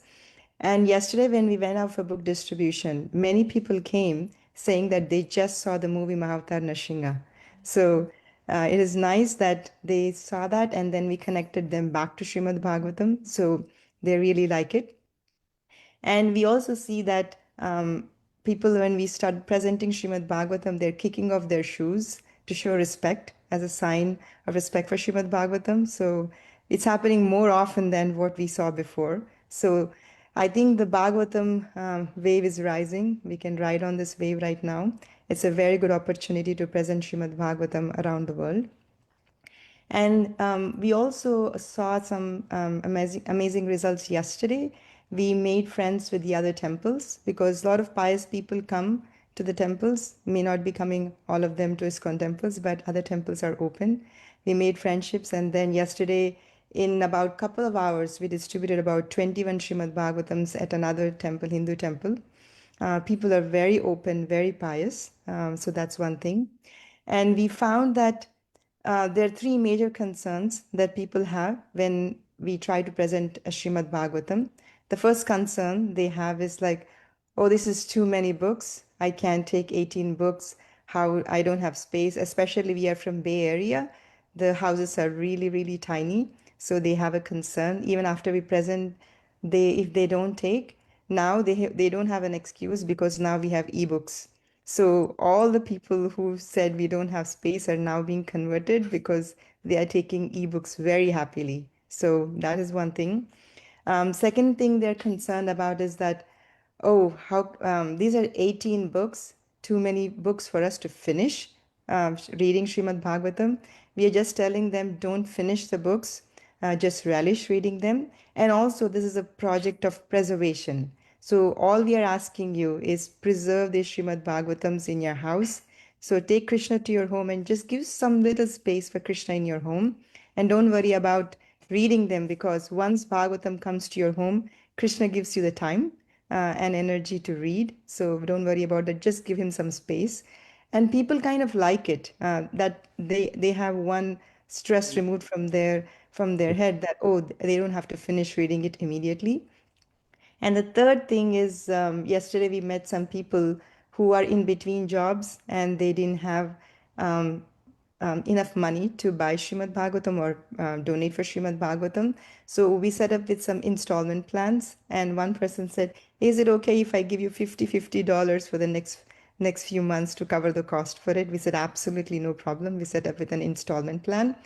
And yesterday, when we went out for book distribution, many people came saying that they just saw the movie Mahavatar Nrsimha. So it is nice that they saw that, and then we connected them back to Śrīmad Bhāgavatam. So they really like it. And we also see that people, when we start presenting Śrīmad Bhāgavatam, they're kicking off their shoes to show respect as a sign of respect for Śrīmad Bhāgavatam. So it's happening more often than what we saw before. So I think the Bhagavatam wave is rising. We can ride on this wave right now. It's a very good opportunity to present Śrīmad Bhāgavatam around the world. And we also saw some amazing results yesterday. We made friends with the other temples, because a lot of pious people come to the temples, may not be coming all of them to ISKCON temples, but other temples are open. We made friendships, and then yesterday, in about a couple of hours, we distributed about 21 Śrīmad Bhāgavatams at another temple, Hindu temple. People are very open, very pious, so that's one thing. And we found that there are three major concerns that people have when we try to present a Śrīmad Bhāgavatam. The first concern they have is like, oh, this is too many books. I can't take 18 books. How I don't have space, especially we are from Bay Area. The houses are really, really tiny. So they have a concern. Even after we present, if they don't take, now they don't have an excuse because now we have ebooks. So all the people who said we don't have space are now being converted because they are taking ebooks very happily. So that is one thing. Second thing they're concerned about is that, oh, how these are 18 books, too many books for us to finish reading Śrīmad Bhāgavatam. We are just telling them, don't finish the books, just relish reading them. And also, this is a project of preservation. So all we are asking you is preserve the Śrīmad Bhāgavatams in your house. So take Krishna to your home and just give some little space for Krishna in your home. And don't worry about reading them, because once Bhagavatam comes to your home, Krishna gives you the time and energy to read. So don't worry about that. Just give him some space. And people kind of like it, that they have one stress removed from their head, that, oh, they don't have to finish reading it immediately. And the third thing is, yesterday we met some people who are in between jobs and they didn't have enough money to buy Śrīmad Bhāgavatam or donate for Śrīmad Bhāgavatam. So we set up with some installment plans. And one person said, is it okay if I give you $50 for the next few months to cover the cost for it? We said, absolutely no problem. We set up with an installment plan.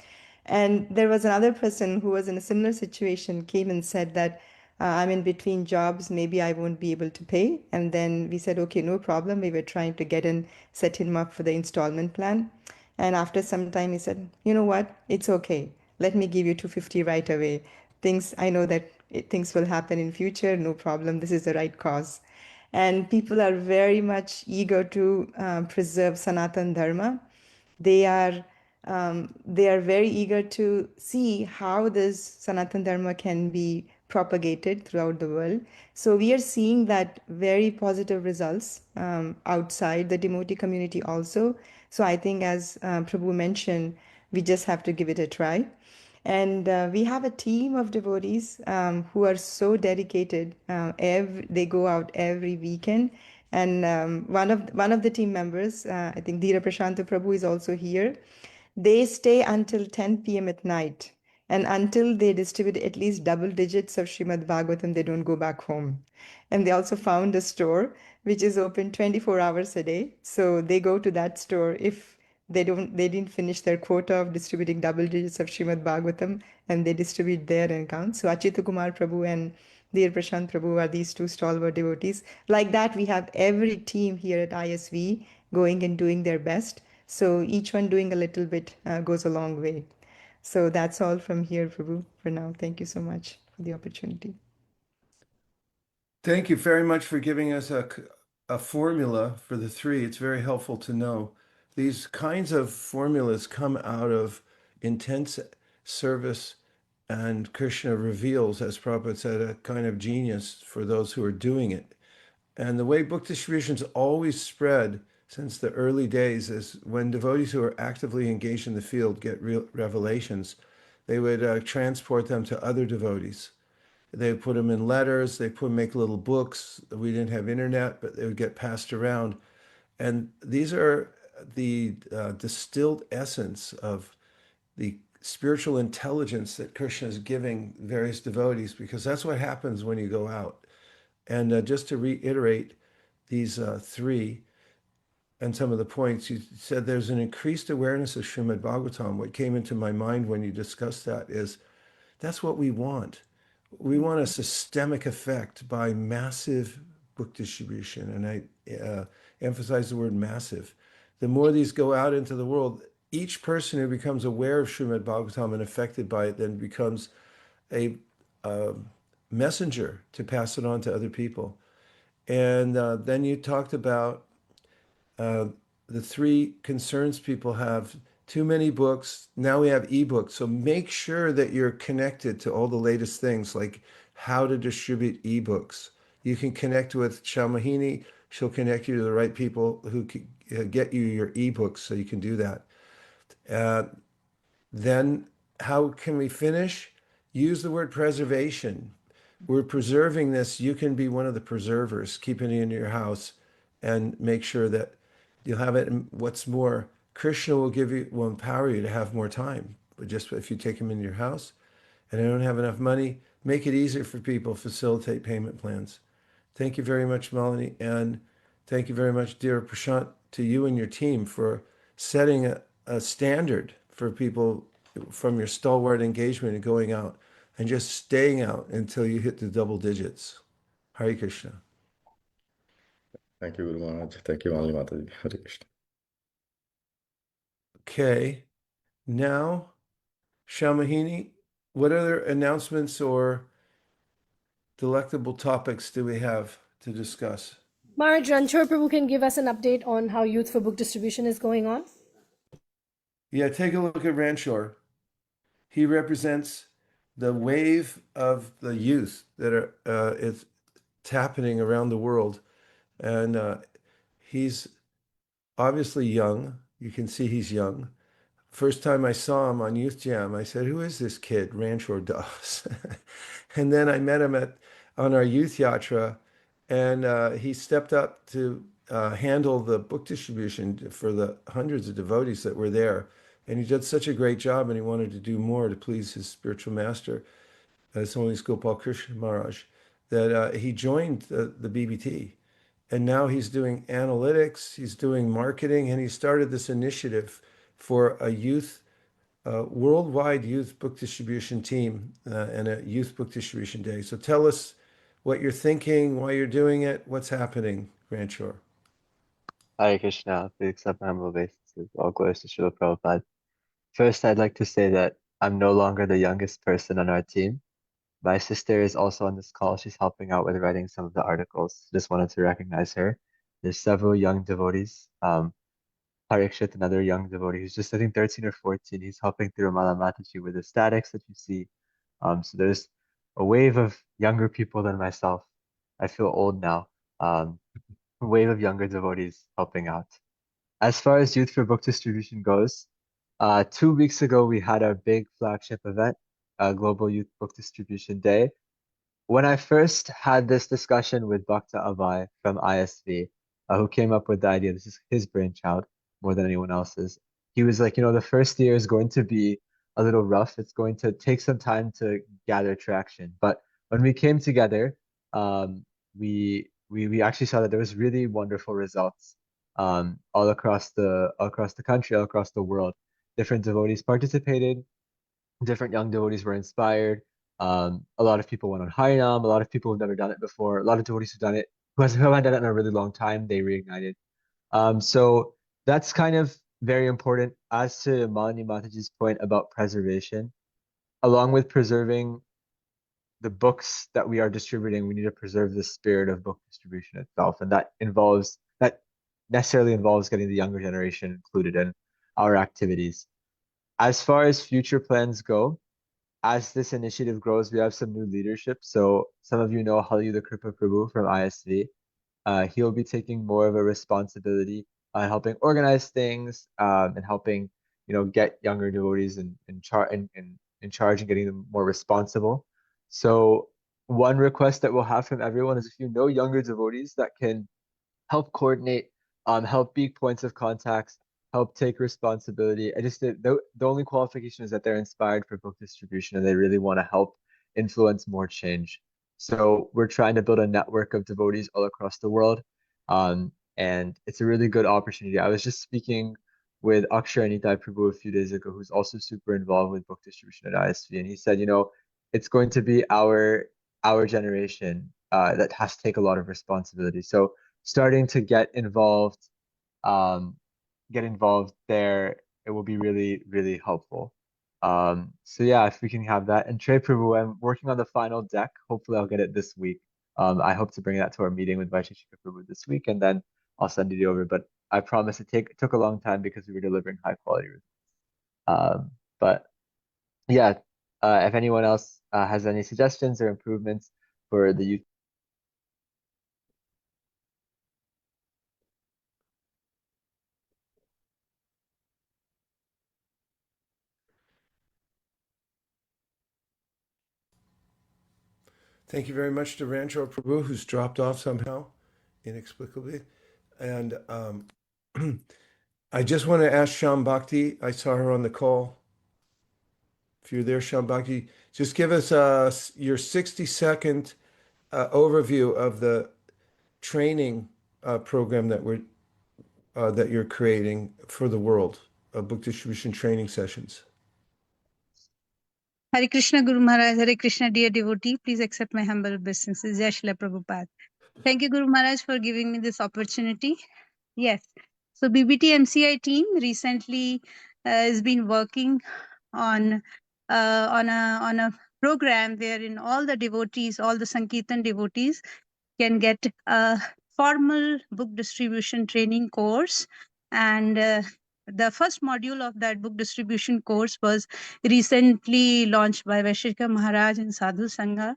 And there was another person who was in a similar situation, came and said that, I'm in between jobs, maybe I won't be able to pay. And then we said, okay, no problem. We were trying to set him up for the installment plan. And after some time, he said, you know what? It's okay. Let me give you $250 right away. I know that things will happen in future. No problem. This is the right cause. And people are very much eager to preserve Sanatan Dharma. They are very eager to see how this Sanatan Dharma can be propagated throughout the world. So we are seeing that very positive results outside the devotee community also. So I think, as Prabhu mentioned, we just have to give it a try. And we have a team of devotees who are so dedicated. They go out every weekend. And one of the team members, I think Dhira Prashanta Prabhu, is also here. They stay until 10 p.m. at night. And until they distribute at least double digits of Śrīmad Bhāgavatam, they don't go back home. And they also found a store which is open 24 hours a day. So they go to that store if they didn't finish their quota of distributing double digits of Śrīmad Bhāgavatam, and they distribute there and count. So Achyuta Kumar Prabhu and Dhir Prashant Prabhu are these two stalwart devotees. Like that, we have every team here at ISV going and doing their best. So each one doing a little bit goes a long way. So that's all from here, Prabhu, for now. Thank you so much for the opportunity. Thank you very much for giving us a formula for the three. It's very helpful to know. These kinds of formulas come out of intense service, and Krishna reveals, as Prabhupada said, a kind of genius for those who are doing it. And the way book distribution's always spread since the early days is when devotees who are actively engaged in the field get real revelations, they would transport them to other devotees. They would put them in letters, they make little books. We didn't have internet, but they would get passed around. And these are the distilled essence of the spiritual intelligence that Krishna is giving various devotees, because that's what happens when you go out. And just to reiterate these three and some of the points, you said there's an increased awareness of Śrīmad Bhāgavatam. What came into my mind when you discussed that is that's what we want. We want a systemic effect by massive book distribution. And I emphasize the word massive. The more these go out into the world, each person who becomes aware of Śrīmad Bhāgavatam and affected by it then becomes a messenger to pass it on to other people. And then you talked about the three concerns people have: too many books. Now we have ebooks. So make sure that you're connected to all the latest things, like how to distribute ebooks. You can connect with Shamahini. She'll connect you to the right people who can get you your ebooks, so you can do that. Then how can we finish? Use the word preservation. We're preserving this. You can be one of the preservers. Keep it in your house and make sure that you'll have it. And what's more, Krishna will empower you to have more time. But just if you take him into your house and I don't have enough money, make it easier for people, facilitate payment plans. Thank you very much, Melanie. And thank you very much, dear Prashant, to you and your team for setting a standard for people from your stalwart engagement and going out and just staying out until you hit the double digits. Hare Krishna. Thank you, Guru Maharaj. Thank you, Malini Mataji. Hare Krishna. Okay. Now, Shamahini, what other announcements or delectable topics do we have to discuss? Maharaj, Ranchor Prabhu can give us an update on how Youth for Book Distribution is going on. Yeah, take a look at Ranchor. He represents the wave of the youth that are it's happening around the world, and he's obviously young. You can see he's young. First time I saw him on Youth Jam, I said, "Who is this kid, Ranchor Das?" And then I met him on our youth yatra, and he stepped up to handle the book distribution for the hundreds of devotees that were there. And he did such a great job, and he wanted to do more to please his spiritual master, His Holiness Gopal Krishna Maharaj, that he joined the BBT. And now he's doing analytics, he's doing marketing, and he started this initiative for a worldwide youth book distribution team and a youth book distribution day. So tell us what you're thinking, why you're doing it, what's happening, Ranchor. Hare Krishna, please accept my humble obeisances. All glories to Śrīla Prabhupāda. First, I'd like to say that I'm no longer the youngest person on our team. My sister is also on this call. She's helping out with writing some of the articles. Just wanted to recognize her. There's several young devotees. Parikshit, another young devotee who's just, I think, 13 or 14. He's helping Tirumala Mataji with the statics that you see. So there's a wave of younger people than myself. I feel old now. A wave of younger devotees helping out. As far as Youth for Book Distribution goes, 2 weeks ago, we had our big flagship event, Global Youth Book Distribution Day. When I first had this discussion with Bhakta Abhay from ISV, who came up with the idea, this is his brainchild more than anyone else's, he was like, the first year is going to be a little rough. It's going to take some time to gather traction. But when we came together, we actually saw that there was really wonderful results all across the country, all across the world. Different devotees participated. Different young devotees were inspired. A lot of people went on Harinam. A lot of people who've never done it before. A lot of devotees who've done it, who haven't done it in a really long time, they reignited. So that's kind of very important. As to Malini Mataji's point about preservation, along with preserving the books that we are distributing, we need to preserve the spirit of book distribution itself, and that necessarily involves getting the younger generation included in our activities. As far as future plans go, as this initiative grows, we have some new leadership. So some of you know Haliyuda Kripa Prabhu from ISV. He'll be taking more of a responsibility on helping organize things and helping, get younger devotees in charge and getting them more responsible. So one request that we'll have from everyone is if you know younger devotees that can help coordinate, help be points of contacts, help take responsibility. The only qualification is that they're inspired for book distribution and they really want to help influence more change. So we're trying to build a network of devotees all across the world. And it's a really good opportunity. I was just speaking with Akshar Nitai Prabhu a few days ago, who's also super involved with book distribution at ISV. And he said, it's going to be our generation that has to take a lot of responsibility. So starting to get involved there, it will be really, really helpful. So yeah, if we can have that. And Trey Prabhu, I'm working on the final deck. Hopefully I'll get it this week. I hope to bring that to our meeting with Vaisesika Prabhu this week, and then I'll send it over. But I promise it took a long time because we were delivering high quality results. But yeah, if anyone else has any suggestions or improvements for the youth. Thank you very much to Rancho Prabhu, who's dropped off somehow, inexplicably. And I just want to ask Sham Bhakti, I saw her on the call. If you're there, Sham Bhakti, just give us your 60-second overview of the training program that you're creating for the world, book distribution training sessions. Hare Krishna, Guru Maharaj. Hare Krishna, dear devotee. Please accept my humble obeisances. Jai Śrīla Prabhupāda. Thank you, Guru Maharaj, for giving me this opportunity. Yes. So BBT MCI team recently has been working on a program wherein all the devotees, all the Sankirtan devotees, can get a formal book distribution training course. And the first module of that book distribution course was recently launched by Vaisesika Maharaj in Sadhu Sangha.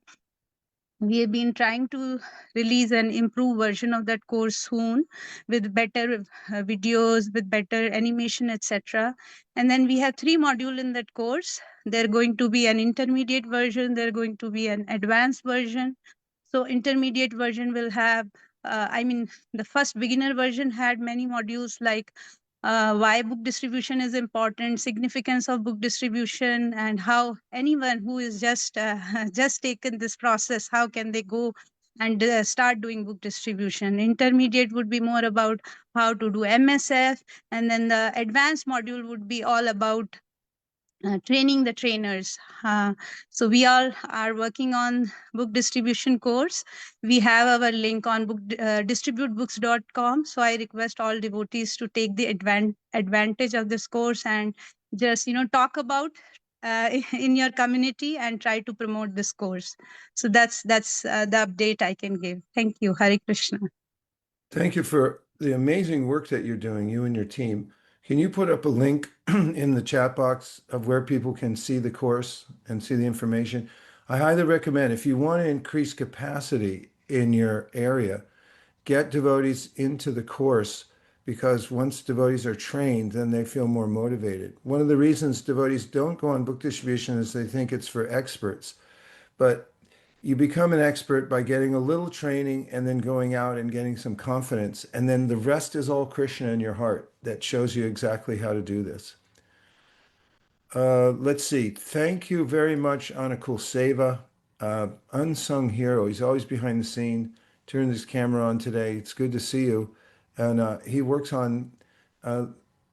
We have been trying to release an improved version of that course soon with better videos, with better animation, etc. And then we have 3 modules in that course. They're going to be an intermediate version. They're going to be an advanced version. So intermediate version will have, the first beginner version had many modules like why book distribution is important, significance of book distribution, and how anyone who is just taken this process, how can they go and start doing book distribution. Intermediate would be more about how to do MSF, and then the advanced module would be all about training the trainers. So we all are working on book distribution course. We have our link on distributebooks.com. So I request all devotees to take the advantage of this course and just talk about in your community and try to promote this course. So that's the update I can give. Thank you. Hare Krishna. Thank you for the amazing work that you're doing, you and your team. Can you put up a link in the chat box of where people can see the course and see the information? I highly recommend, if you want to increase capacity in your area, get devotees into the course, because once devotees are trained, then they feel more motivated. One of the reasons devotees don't go on book distribution is they think it's for experts. But you become an expert by getting a little training and then going out and getting some confidence. And then the rest is all Krishna in your heart that shows you exactly how to do this. Let's see. Thank you very much, Anukul Seva. Unsung hero. He's always behind the scene. Turned his camera on today. It's good to see you. And he works on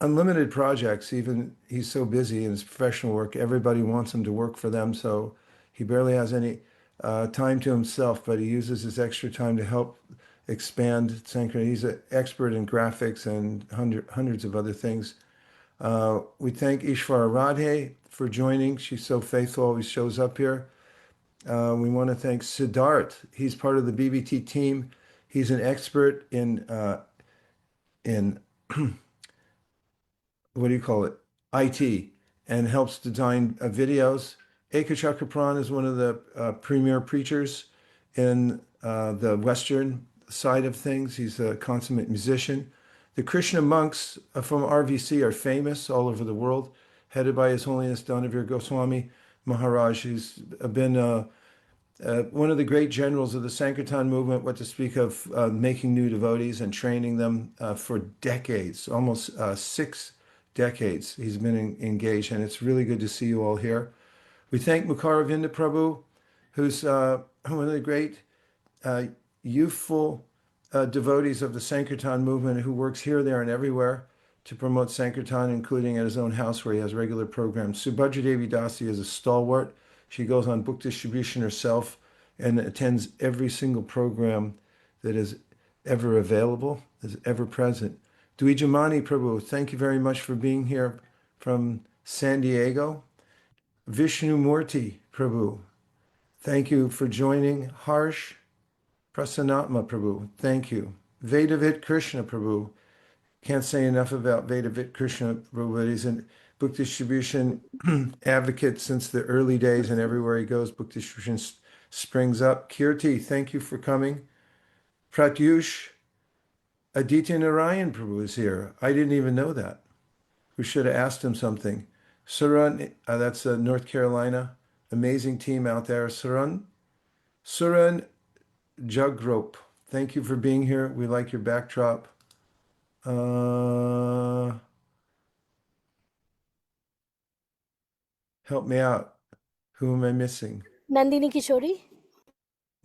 unlimited projects. Even he's so busy in his professional work. Everybody wants him to work for them. So he barely has any time to himself, but he uses his extra time to help expand Sankirtan. He's an expert in graphics and hundreds of other things. We thank Ishvara Radhe for joining. She's so faithful, always shows up here. We want to thank Siddharth. He's part of the BBT team. He's an expert in what do you call it? IT, and helps design videos. Eka Chakraprana is one of the premier preachers in the Western side of things. He's a consummate musician. The Krishna monks from RVC are famous all over the world, headed by His Holiness Dhanavir Goswami Maharaj, who's been one of the great generals of the Sankirtan movement, what to speak of making new devotees and training them for decades, almost 6 decades he's been engaged, and it's really good to see you all here. We thank Mukaravinda Prabhu, who's one of the great youthful devotees of the Sankirtan movement, who works here, there, and everywhere to promote Sankirtan, including at his own house where he has regular programs. Subhadra Devi Dasi is a stalwart. She goes on book distribution herself and attends every single program that is ever available, is ever present. Dwijamani Prabhu, thank you very much for being here from San Diego. Vishnu Murthy Prabhu, thank you for joining. Harsh Prasanatma Prabhu, thank you. Vedavit Krishna Prabhu, can't say enough about Vedavit Krishna Prabhu, but he's a book distribution advocate since the early days, and everywhere he goes, book distribution springs up. Kirti, thank you for coming. Pratyush Aditya Narayan Prabhu is here. I didn't even know that. We should have asked him something. Suran, that's North Carolina. Amazing team out there. Suran Jagrop, thank you for being here. We like your backdrop. Help me out. Who am I missing? Nandini Kishori.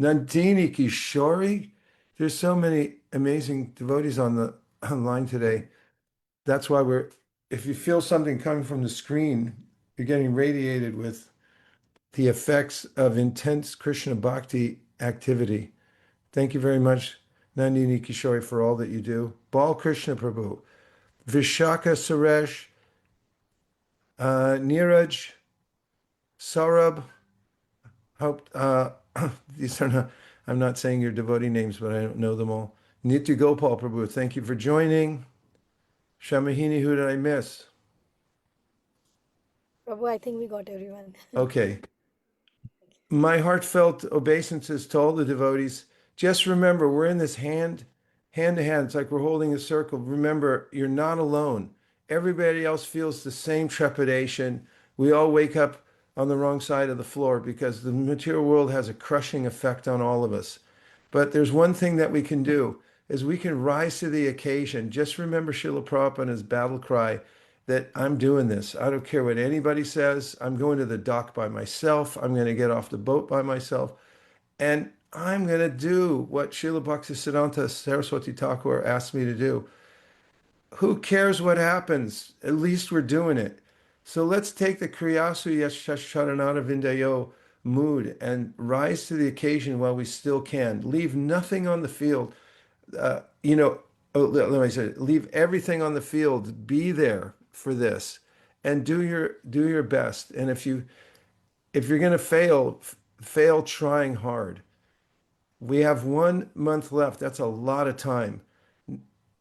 Nandini Kishori. There's so many amazing devotees online today. That's why if you feel something coming from the screen, you're getting radiated with the effects of intense Krishna bhakti activity. Thank you very much, Nandini Kishore, for all that you do. Bal Krishna Prabhu, Vishaka Suresh, Neeraj, Saurabh. Hope these are not. I'm not saying your devotee names, but I don't know them all. Nitya Gopal Prabhu, thank you for joining. Shamahini, who did I miss? Prabhu, I think we got everyone. Okay. My heartfelt obeisances to all the devotees. Just remember, we're in this hand to hand. It's like we're holding a circle. Remember, you're not alone. Everybody else feels the same trepidation. We all wake up on the wrong side of the floor because the material world has a crushing effect on all of us. But there's one thing that we can do is we can rise to the occasion. Just remember Śrīla Prabhupāda and his battle cry that I'm doing this. I don't care what anybody says. I'm going to the dock by myself. I'm going to get off the boat by myself. And I'm going to do what Srila Bhaktisiddhanta Saraswati Thakur asked me to do. Who cares what happens? At least we're doing it. So let's take the Kriyāsu tvac-caraṇāravindayoḥ mood and rise to the occasion while we still can. Leave nothing on the field. Let me say, leave everything on the field. Be there for this, and do your best. And if you're going to fail trying hard. We have 1 month left. That's a lot of time.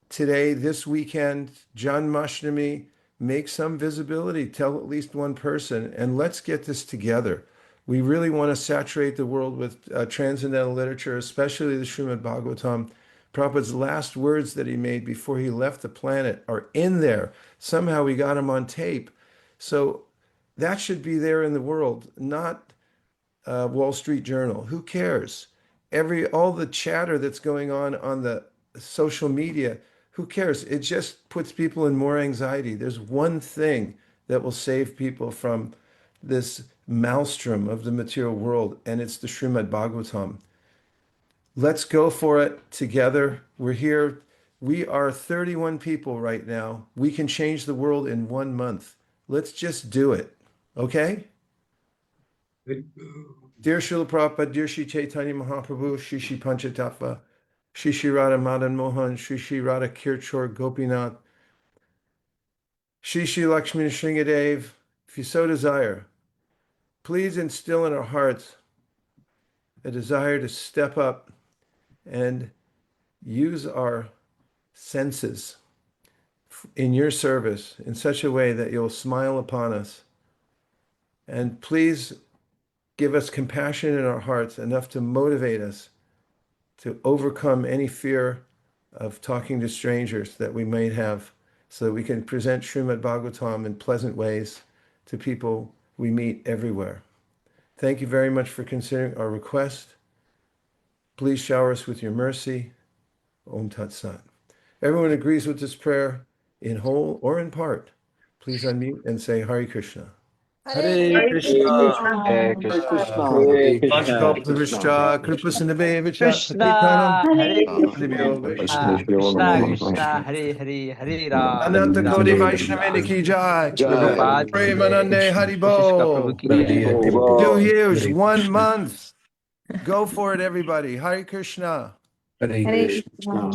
Today, this weekend, Janmashtami, make some visibility. Tell at least one person, and let's get this together. We really want to saturate the world with transcendental literature, especially the Śrīmad Bhāgavatam. Prabhupada's last words that he made before he left the planet are in there. Somehow we got them on tape. So that should be there in the world, not Wall Street Journal. Who cares? All the chatter that's going on the social media, who cares? It just puts people in more anxiety. There's one thing that will save people from this maelstrom of the material world, and it's the Śrīmad Bhāgavatam. Let's go for it together. We're here. We are 31 people right now. We can change the world in 1 month. Let's just do it. Okay? Dear Śrīla Prabhupāda, dear Shri Caitanya Mahaprabhu, Shri Shri Panchatattva, Shri Shri Radha Madan Mohan, Shri Shri Radha Kirchor Gopinath, Shri Shri Lakshmi Nrsingadev, if you so desire, please instill in our hearts a desire to step up and use our senses in your service in such a way that you'll smile upon us. And please give us compassion in our hearts enough to motivate us to overcome any fear of talking to strangers that we might have, so that we can present Śrīmad Bhāgavatam in pleasant ways to people we meet everywhere. Thank you very much for considering our request. Please shower us with your mercy. Om Tat Sat. Everyone agrees with this prayer in whole or in part. Please unmute and say Hare Krishna. Hare Krishna. Hare Krishna. Hare Krishna. Vishta Kripasinabhevicha Krishna, Hare Krishna, Krishna, Krishna Krishna, Hare Hare, Hare Ram, Ananta Ram Koti Ram. Vaishnavini ki jai. Prabhupada ki jai. Premanande Prabhu Haribo. ki jai. Do huge 1 month. Go for it, everybody. Hare Krishna. Hare Krishna.